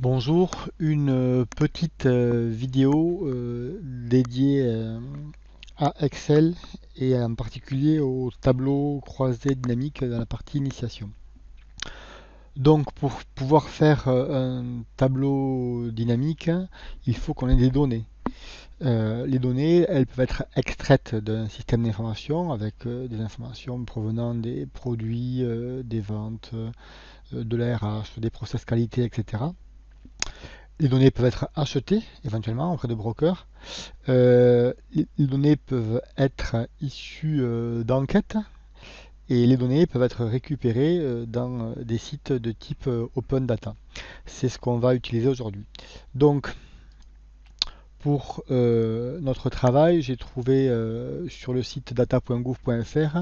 Bonjour, une petite vidéo dédiée à Excel et en particulier au tableau croisé dynamique dans la partie initiation. Donc pour pouvoir faire un tableau dynamique, il faut qu'on ait des données. Les données, elles peuvent être extraites d'un système d'information avec des informations provenant des produits, des ventes, de la RH, des process qualité, etc. Les données peuvent être achetées éventuellement auprès de brokers. Les données peuvent être issues d'enquêtes et les données peuvent être récupérées dans des sites de type open data. C'est ce qu'on va utiliser aujourd'hui. Donc, pour notre travail, j'ai trouvé sur le site data.gouv.fr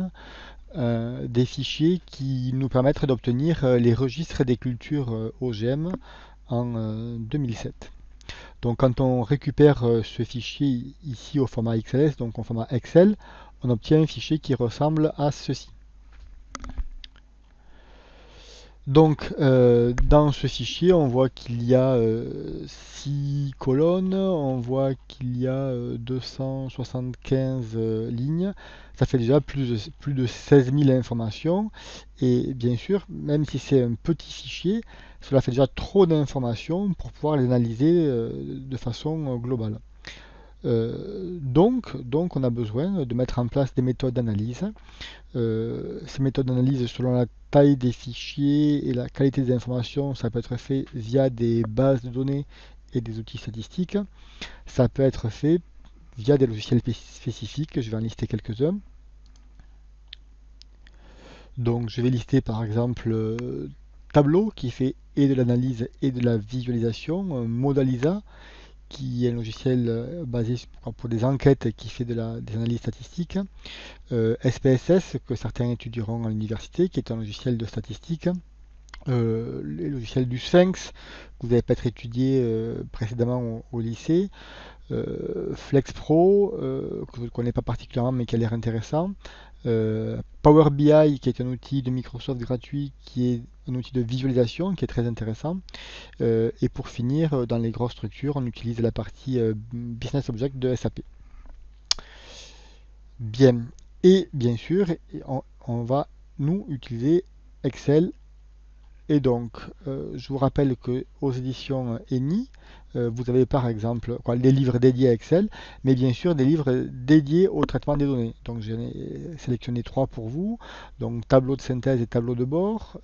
des fichiers qui nous permettent d'obtenir les registres des cultures OGM en 2007. Donc quand on récupère ce fichier ici au format XLS, donc au format Excel, on obtient un fichier qui ressemble à ceci. Donc dans ce fichier, on voit qu'il y a 6 colonnes, on voit qu'il y a 275 lignes. Ça fait déjà plus de 16 000 informations. Et bien sûr, même si c'est un petit fichier, cela fait déjà trop d'informations pour pouvoir les analyser de façon globale. Donc, on a besoin de mettre en place des méthodes d'analyse. Ces méthodes d'analyse, selon la taille des fichiers et la qualité des informations, ça peut être fait via des bases de données et des outils statistiques. Ça peut être fait via des logiciels spécifiques. Je vais en lister quelques-uns. Donc, je vais lister par exemple Tableau qui fait et de l'analyse et de la visualisation, Modalisa qui est un logiciel basé pour des enquêtes qui fait des analyses statistiques, SPSS que certains étudieront à l'université, qui est un logiciel de statistique, les logiciels du Sphinx que vous avez peut-être étudié précédemment au lycée, FlexPro que je ne connais pas particulièrement mais qui a l'air intéressant, Power BI qui est un outil de Microsoft gratuit qui est un outil de visualisation qui est très intéressant. Et pour finir, dans les grosses structures, on utilise la partie Business Object de SAP. Bien. Et bien sûr, on va nous utiliser Excel. Et donc, je vous rappelle que aux éditions ENI, vous avez par exemple des livres dédiés à Excel, mais bien sûr des livres dédiés au traitement des données. Donc, j'en ai sélectionné trois pour vous. Donc, tableau de synthèse et tableau de bord,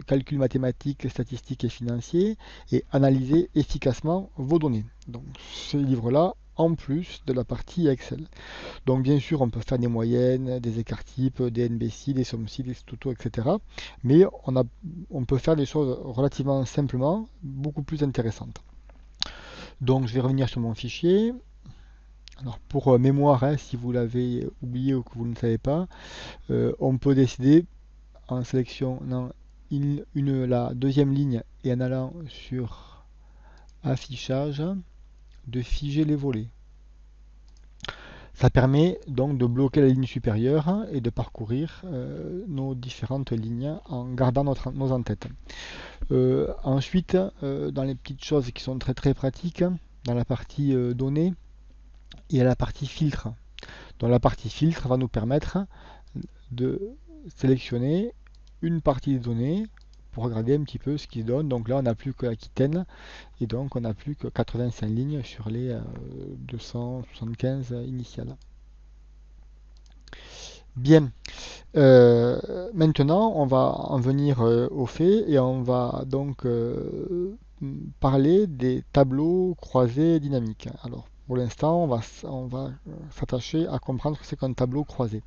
calcul mathématique, statistique et financier, et analyser efficacement vos données. Donc, ces livres-là, en plus de la partie Excel. Donc bien sûr, on peut faire des moyennes, des écarts types, des NBC, des sommes-ci, des tutos, etc. Mais on peut faire des choses relativement simplement, beaucoup plus intéressantes. Donc je vais revenir sur mon fichier. Alors pour mémoire, hein, si vous l'avez oublié ou que vous ne savez pas, on peut décider en sélectionnant la deuxième ligne et en allant sur affichage de figer les volets. Ça permet donc de bloquer la ligne supérieure et de parcourir nos différentes lignes en gardant nos en-têtes. Ensuite, dans les petites choses qui sont très très pratiques, dans la partie données, il y a la partie filtre. Donc la partie filtre va nous permettre de sélectionner une partie des données pour regarder un petit peu ce qui se donne. Donc là, on n'a plus que Aquitaine et donc on n'a plus que 85 lignes sur les 275 initiales. Bien. Maintenant, on va en venir au fait et on va donc parler des tableaux croisés dynamiques. Alors, pour l'instant, on va s'attacher à comprendre ce que c'est qu'un tableau croisé.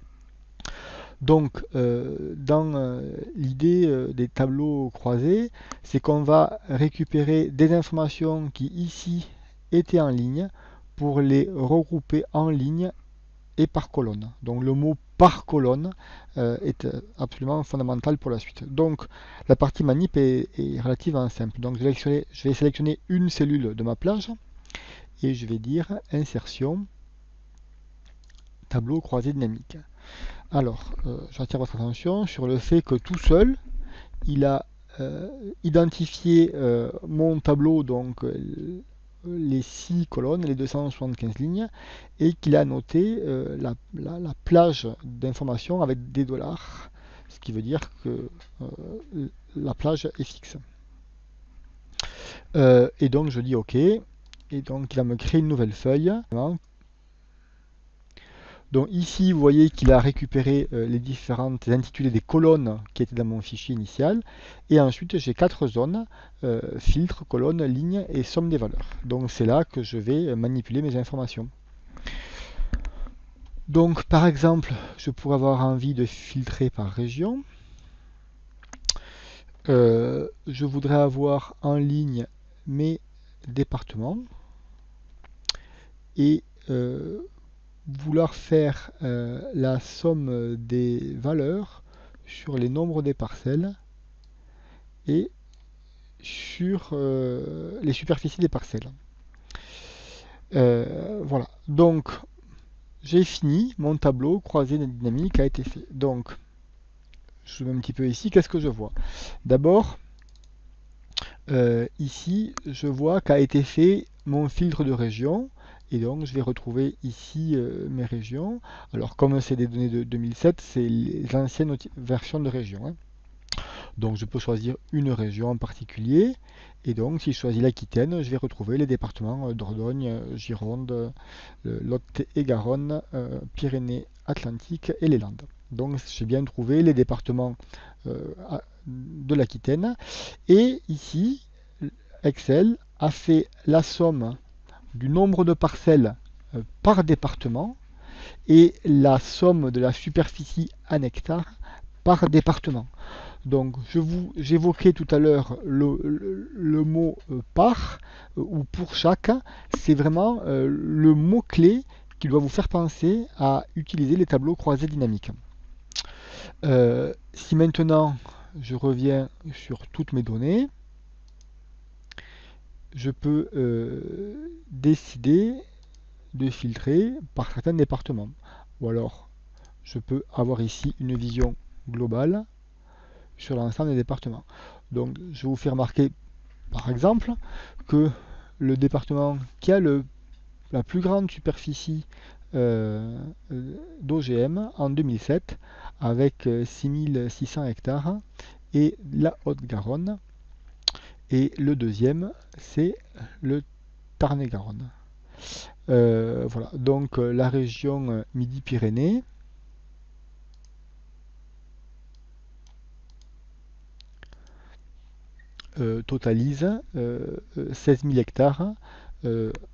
Donc, dans l'idée des tableaux croisés, c'est qu'on va récupérer des informations qui ici étaient en ligne pour les regrouper en ligne et par colonne. Donc le mot par colonne est absolument fondamental pour la suite. Donc la partie manip est relativement simple. Donc je vais sélectionner une cellule de ma plage et je vais dire insertion tableau croisé dynamique. Alors j'attire votre attention sur le fait que tout seul il a identifié mon tableau, donc les 6 colonnes, les 275 lignes, et qu'il a noté la plage d'informations avec des dollars, ce qui veut dire que la plage est fixe. Et donc je dis OK, et donc il va me créer une nouvelle feuille. Donc ici, vous voyez qu'il a récupéré les différentes intitulés des colonnes qui étaient dans mon fichier initial. Et ensuite, j'ai 4 zones, filtre, colonne, ligne et somme des valeurs. Donc c'est là que je vais manipuler mes informations. Donc par exemple, je pourrais avoir envie de filtrer par région. Je voudrais avoir en ligne mes départements. Et vouloir faire la somme des valeurs sur les nombres des parcelles et sur les superficies des parcelles. Voilà, donc j'ai fini, mon tableau croisé dynamique a été fait. Donc, je zoome un petit peu ici, qu'est-ce que je vois? D'abord, ici, je vois qu'a été fait mon filtre de région. Et donc, je vais retrouver ici mes régions. Alors, comme c'est des données de 2007, c'est les anciennes versions de régions. Hein. Donc, je peux choisir une région en particulier. Et donc, si je choisis l'Aquitaine, je vais retrouver les départements Dordogne, Gironde, Lot et Garonne, Pyrénées-Atlantiques et les Landes. Donc, j'ai bien trouvé les départements de l'Aquitaine. Et ici, Excel a fait la somme du nombre de parcelles par département et la somme de la superficie en hectares par département. Donc j'évoquais tout à l'heure le mot par ou pour chaque, c'est vraiment le mot-clé qui doit vous faire penser à utiliser les tableaux croisés dynamiques. Si maintenant je reviens sur toutes mes données, je peux décider de filtrer par certains départements. Ou alors, je peux avoir ici une vision globale sur l'ensemble des départements. Donc, je vais vous faire remarquer, par exemple, que le département qui a la plus grande superficie d'OGM en 2007, avec 6600 hectares, est la Haute-Garonne. Et le deuxième, c'est le Tarn-et-Garonne. Voilà, donc la région Midi-Pyrénées totalise 16 000 hectares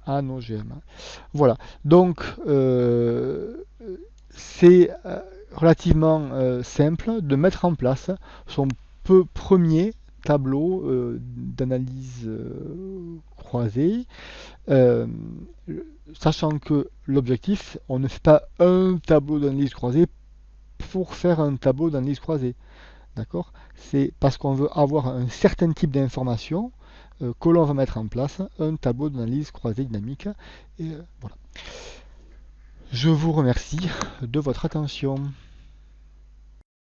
en OGM. Voilà, donc c'est relativement simple de mettre en place son premier tableau d'analyse croisée, sachant que l'objectif, on ne fait pas un tableau d'analyse croisée pour faire un tableau d'analyse croisée. D'accord? C'est parce qu'on veut avoir un certain type d'information que l'on va mettre en place un tableau d'analyse croisée dynamique. Et voilà. Je vous remercie de votre attention.